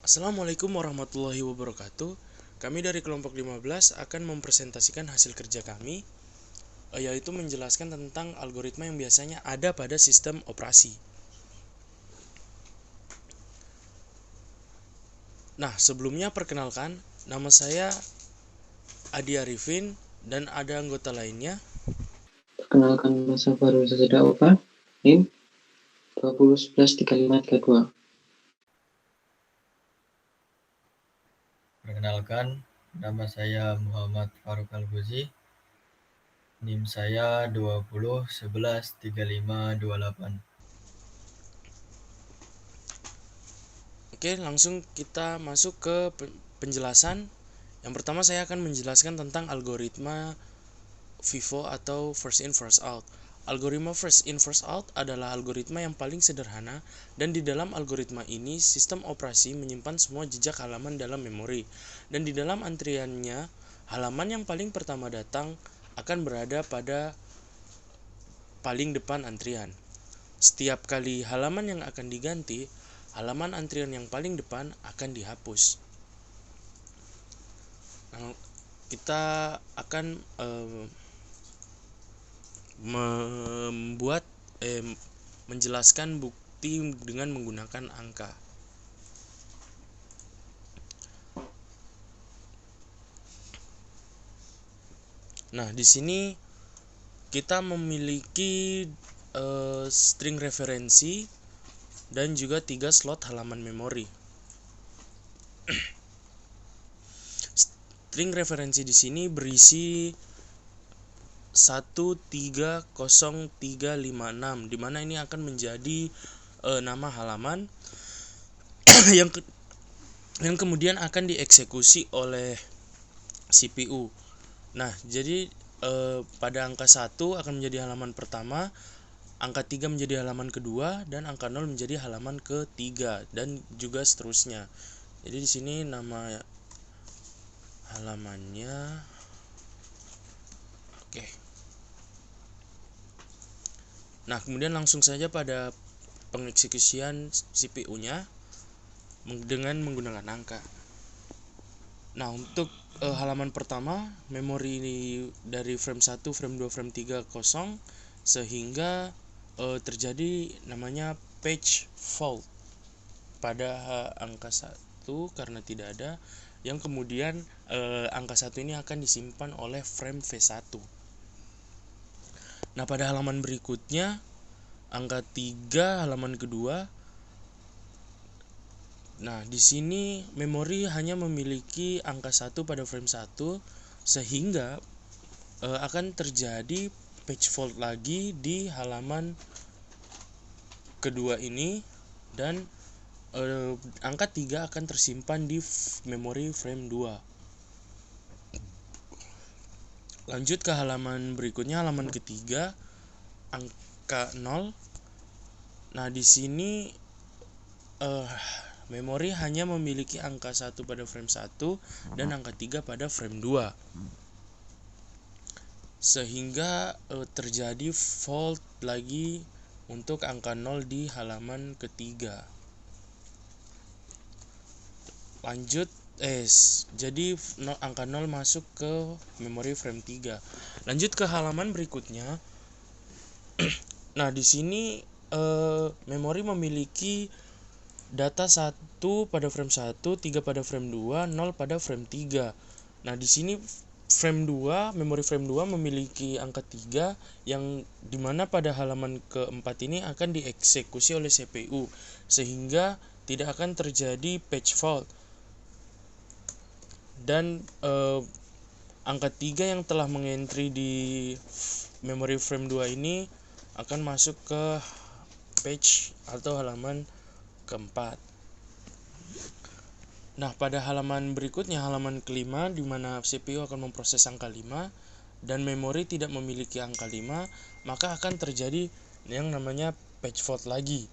Assalamualaikum warahmatullahi wabarakatuh. Kami dari kelompok 15 akan mempresentasikan hasil kerja kami, yaitu menjelaskan tentang algoritma yang biasanya ada pada sistem operasi. Nah, sebelumnya perkenalkan, nama saya Adi Arifin dan ada anggota lainnya. Perkenalkan, masa baru saja Opa, NIM 20113532. Perkenalkan, nama saya Muhammad Faruk Al-Ghuzi. NIM saya 20113528. Oke, langsung kita masuk ke penjelasan. Yang pertama saya akan menjelaskan tentang algoritma FIFO atau first in first out. Algoritma first in first out adalah algoritma yang paling sederhana, dan di dalam algoritma ini sistem operasi menyimpan semua jejak halaman dalam memori, dan di dalam antriannya halaman yang paling pertama datang akan berada pada paling depan antrian. Setiap kali halaman yang akan diganti, halaman antrian yang paling depan akan dihapus. Nah, kita akan menjelaskan bukti dengan menggunakan angka. Nah, di sini kita memiliki string referensi dan juga 3 slot halaman memori. String referensi di sini berisi 130356, di mana ini akan menjadi nama halaman yang kemudian akan dieksekusi oleh CPU. Nah, jadi pada angka 1 akan menjadi halaman pertama, angka 3 menjadi halaman kedua, dan angka 0 menjadi halaman ketiga, dan juga seterusnya. Jadi di sini nama halamannya. Oke. Nah, kemudian langsung saja pada pengeksekusian CPU-nya dengan menggunakan angka. Nah, untuk halaman pertama, memori dari frame 1, frame 2, frame 3 kosong, sehingga terjadi namanya page fault pada angka 1 karena tidak ada, yang kemudian angka 1 ini akan disimpan oleh frame V1. Nah, pada halaman berikutnya, angka 3 halaman kedua. Nah, di sini memori hanya memiliki angka 1 pada frame 1, sehingga akan terjadi page fault lagi di halaman kedua ini, dan angka 3 akan tersimpan di memori frame 2. Lanjut ke halaman berikutnya, halaman ketiga, angka 0. Nah, di sini memori hanya memiliki angka 1 pada frame 1 dan angka 3 pada frame 2. Sehingga terjadi fault lagi untuk angka 0 di halaman ketiga. Lanjut, jadi angka 0 masuk ke memori frame 3. Lanjut ke halaman berikutnya. Nah, di sini memori memiliki data 1 pada frame 1, 3 pada frame 2, 0 pada frame 3. Nah, di sini frame 2, memori frame 2 memiliki angka 3 yang dimana pada halaman keempat ini akan dieksekusi oleh CPU, sehingga tidak akan terjadi page fault. Dan angka 3 yang telah mengentry di memori frame 2 ini akan masuk ke page atau halaman keempat. Nah, pada halaman berikutnya, halaman kelima, di mana CPU akan memproses angka 5 dan memori tidak memiliki angka 5, maka akan terjadi yang namanya page fault lagi.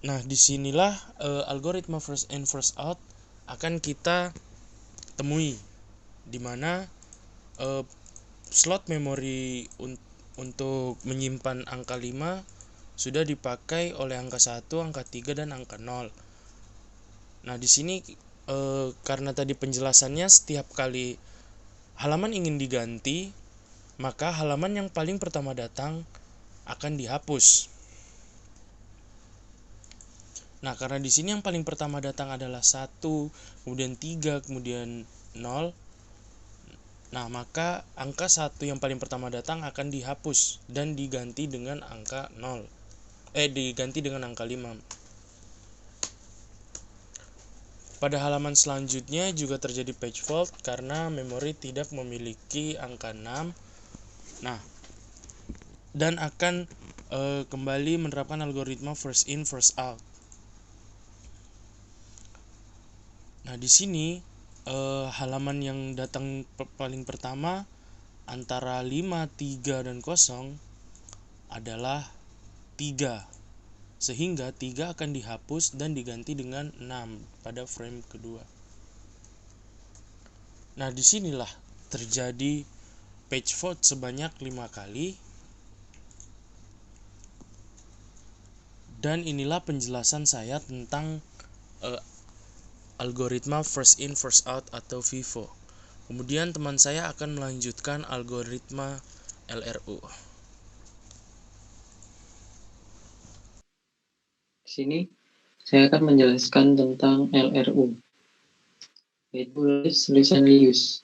Nah, disinilah algoritma first in first out akan kita temui, di mana slot memori untuk menyimpan angka 5 sudah dipakai oleh angka 1, angka 3, dan angka 0. Nah, di sini karena tadi penjelasannya setiap kali halaman ingin diganti, maka halaman yang paling pertama datang akan dihapus. Nah, karena di sini yang paling pertama datang adalah 1, kemudian 3, kemudian 0. Nah, maka angka 1 yang paling pertama datang akan dihapus dan diganti dengan angka 0. Diganti dengan angka 5. Pada halaman selanjutnya juga terjadi page fault karena memori tidak memiliki angka 6. Nah, dan akan kembali menerapkan algoritma first in first out. Nah, di sini halaman yang datang paling pertama antara 5, 3, dan 0 adalah 3. Sehingga 3 akan dihapus dan diganti dengan 6 pada frame kedua. Nah, disinilah terjadi page fault sebanyak 5 kali. Dan inilah penjelasan saya tentang algoritma first in first out atau FIFO. Kemudian teman saya akan melanjutkan algoritma LRU. Di sini saya akan menjelaskan tentang LRU, yaitu list reason reuse.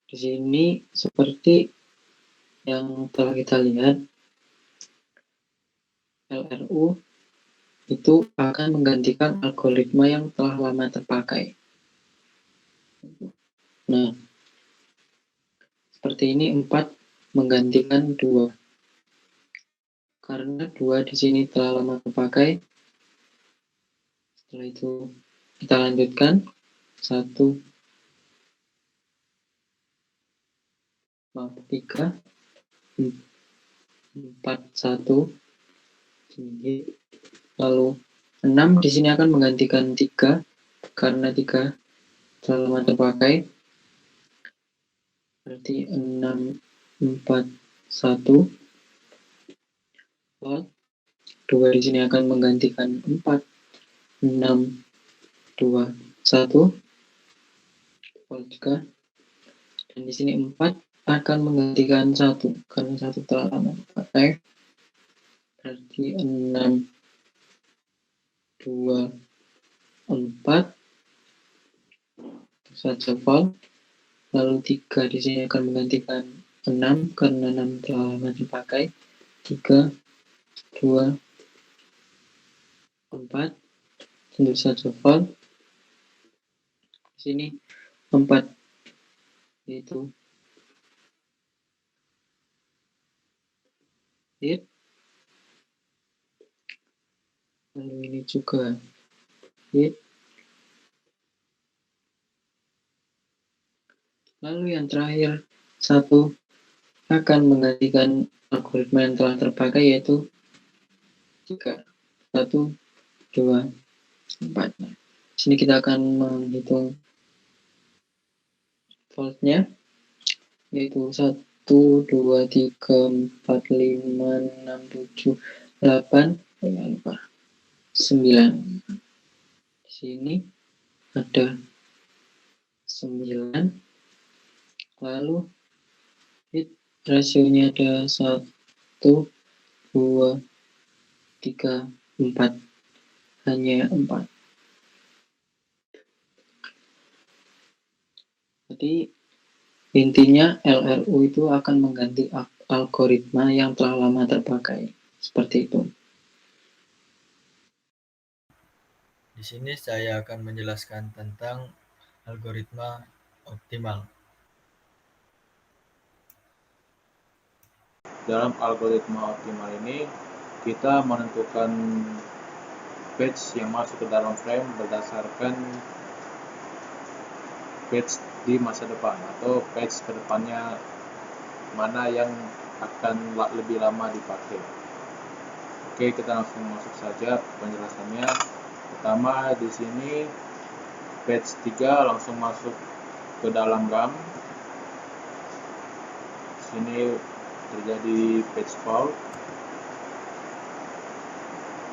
Di sini seperti yang telah kita lihat, LRU itu akan menggantikan algoritma yang telah lama terpakai. Nah, seperti ini 4 menggantikan 2. Karena 2 di sini telah lama terpakai, setelah itu kita lanjutkan 3, 4, 1, lalu 6 di sini akan menggantikan 3 karena 3 telah lama terpakai, berarti 6, 4, 1. 2 di sini akan menggantikan 4, 6, 2, 1. juga. Dan di sini 4 akan menggantikan 1 karena 1 telah lama terpakai, berarti 6, 2, 4 saja false. Lalu 3 di sini akan menggantikan 6 karena 6 telah lama dipakai, 3, 2, 4 tentu saja false. Di sini 4 yaitu hit, lalu ini juga hit. Lalu yang terakhir 1 akan menggantikan algoritma yang telah terpakai, yaitu 3, 1, 2, 4. Nah, di sini kita akan menghitung faultnya, yaitu 1, 2, 3, 4, 5, 6, 7, 8, 9. Di sini ada 9. Lalu hit rasionya ada 1, 2, 3, 4. Hanya 4. Jadi intinya LRU itu akan mengganti algoritma yang telah lama terpakai. Seperti itu. Di sini saya akan menjelaskan tentang algoritma optimal. Dalam algoritma optimal ini, kita menentukan page yang masuk ke dalam frame berdasarkan page di masa depan atau page kedepannya mana yang akan lebih lama dipakai. Oke, kita langsung masuk saja penjelasannya. Pertama di sini page 3 langsung masuk ke dalam RAM. Di sini terjadi page fault.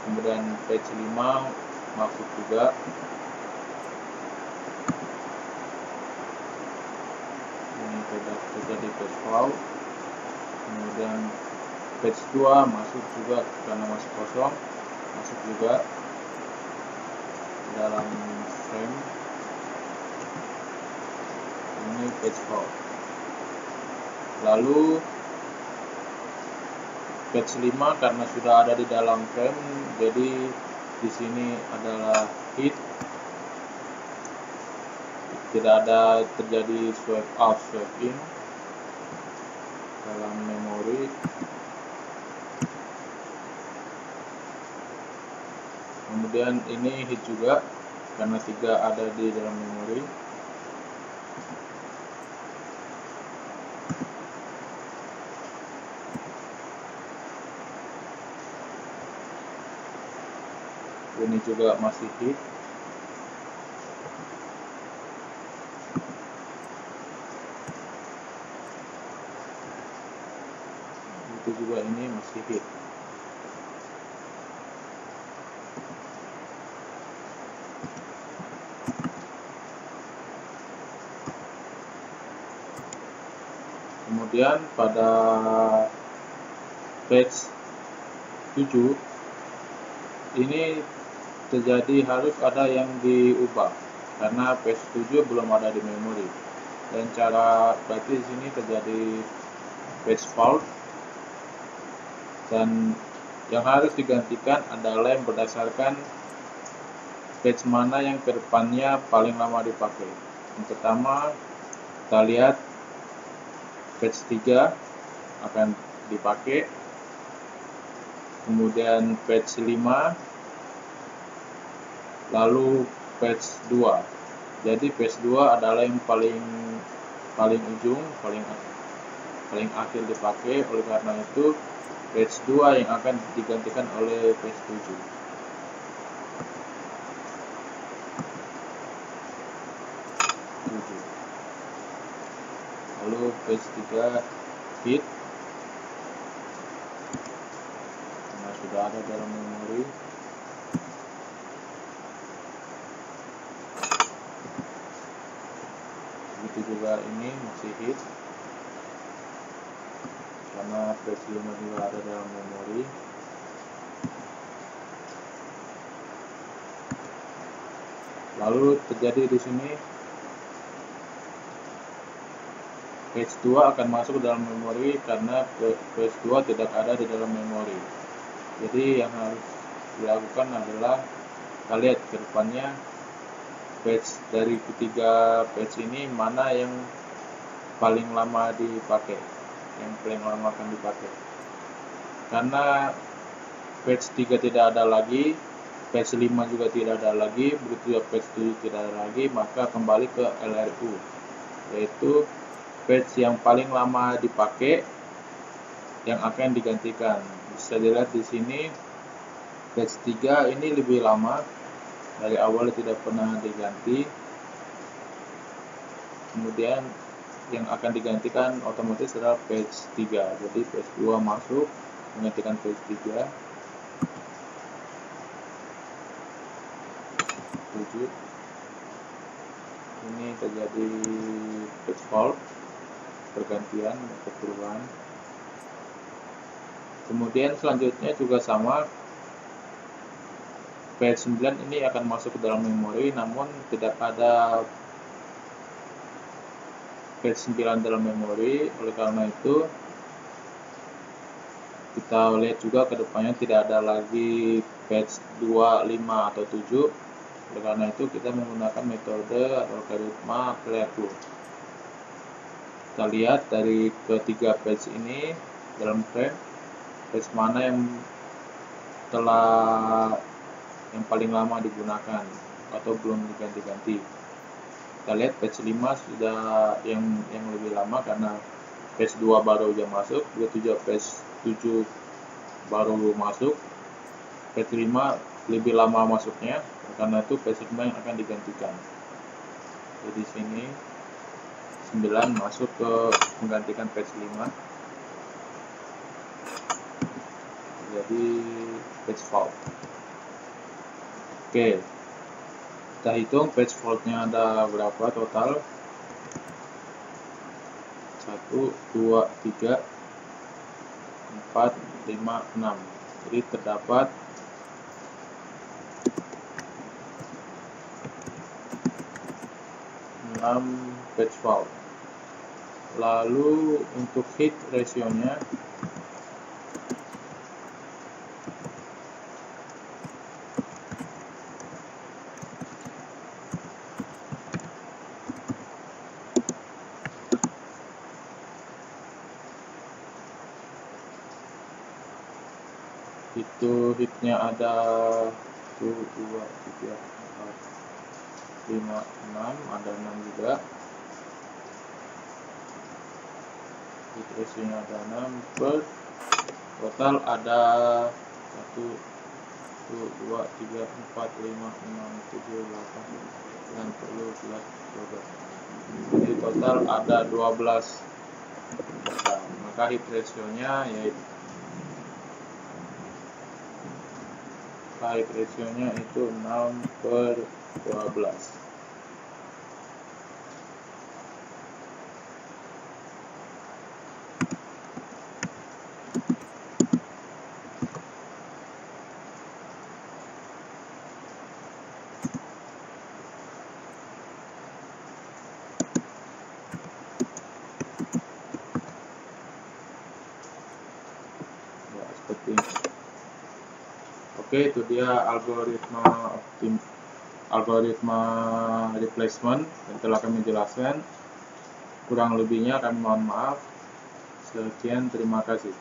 kemudian page 5 masuk juga, ini terjadi page fault. Kemudian page 2 masuk juga karena masih kosong, masuk juga dalam frame, ini page fault. Lalu page 5 karena sudah ada di dalam frame, jadi di sini adalah hit, tidak ada terjadi swipe out swipe in dalam memori. Kemudian ini hit juga karena 3 ada di dalam memori. Ini juga masih hit. Itu juga ini masih hit. Kemudian pada page 7 ini terjadi harus ada yang diubah karena page 7 belum ada di memori, dan cara berarti di sini terjadi page fault, dan yang harus digantikan adalah yang berdasarkan page mana yang kedepannya paling lama dipakai. Yang pertama kita lihat page 3 akan dipakai, kemudian page 5, lalu page 2. Jadi page 2 adalah yang paling ujung, paling akhir dipakai. Oleh karena itu page 2 yang akan digantikan oleh page 7. Lalu page 3 hit karena sudah ada dalam memori. Begitu juga ini masih hit karena page 5 juga ada dalam memori. Lalu terjadi di sini page 2 akan masuk ke dalam memori karena page 2 tidak ada di dalam memori. Jadi yang harus dilakukan adalah kita lihat ke depannya page dari ketiga page ini mana yang paling lama dipakai, yang paling lama akan dipakai. Karena page 3 tidak ada lagi, page 5 juga tidak ada lagi, begitu juga page 7 tidak ada lagi, maka kembali ke LRU, yaitu page yang paling lama dipakai yang akan digantikan. Bisa dilihat di sini page 3 ini lebih lama, dari awal tidak pernah diganti. Kemudian yang akan digantikan otomatis adalah page 3. Jadi page 2 masuk menggantikan page 3. 7. Ini terjadi page fault, pergantian atau perubahan. Kemudian selanjutnya juga sama, page 9 ini akan masuk ke dalam memori, namun tidak ada page 9 dalam memori. Oleh karena itu kita lihat juga ke depannya tidak ada lagi page 2, 5 atau 7. Oleh karena itu kita menggunakan metode algoritma clear clue. Kita lihat dari ketiga page ini dalam frame, page mana yang paling lama digunakan atau belum diganti-ganti. Kita lihat page 5 sudah yang lebih lama karena page 2 baru aja masuk, begitu juga page 7 baru masuk, page 5 lebih lama masuknya, karena itu page 5 yang akan digantikan. Jadi sini 9 masuk ke menggantikan page 5. Jadi page fault. Oke, kita hitung page fault-nya ada berapa total. 1, 2, 3, 4, 5, 6. Jadi terdapat 6 page fault. Lalu untuk hit ratio-nya itu hitnya ada 1, 2, 3, 4, 5, 6, ada 6 juga. Hit ratio-nya ada 6 per total ada 1, 2, 3, 4, 5, 6, 7, 8, 9, 10, 11, 12. Jadi total ada 12. Nah, maka hit ratio-nya itu 6/12. Ya, seperti ini. Oke, itu dia algoritma replacement yang telah kami jelaskan. Kurang lebihnya kami mohon maaf. Sekian, terima kasih.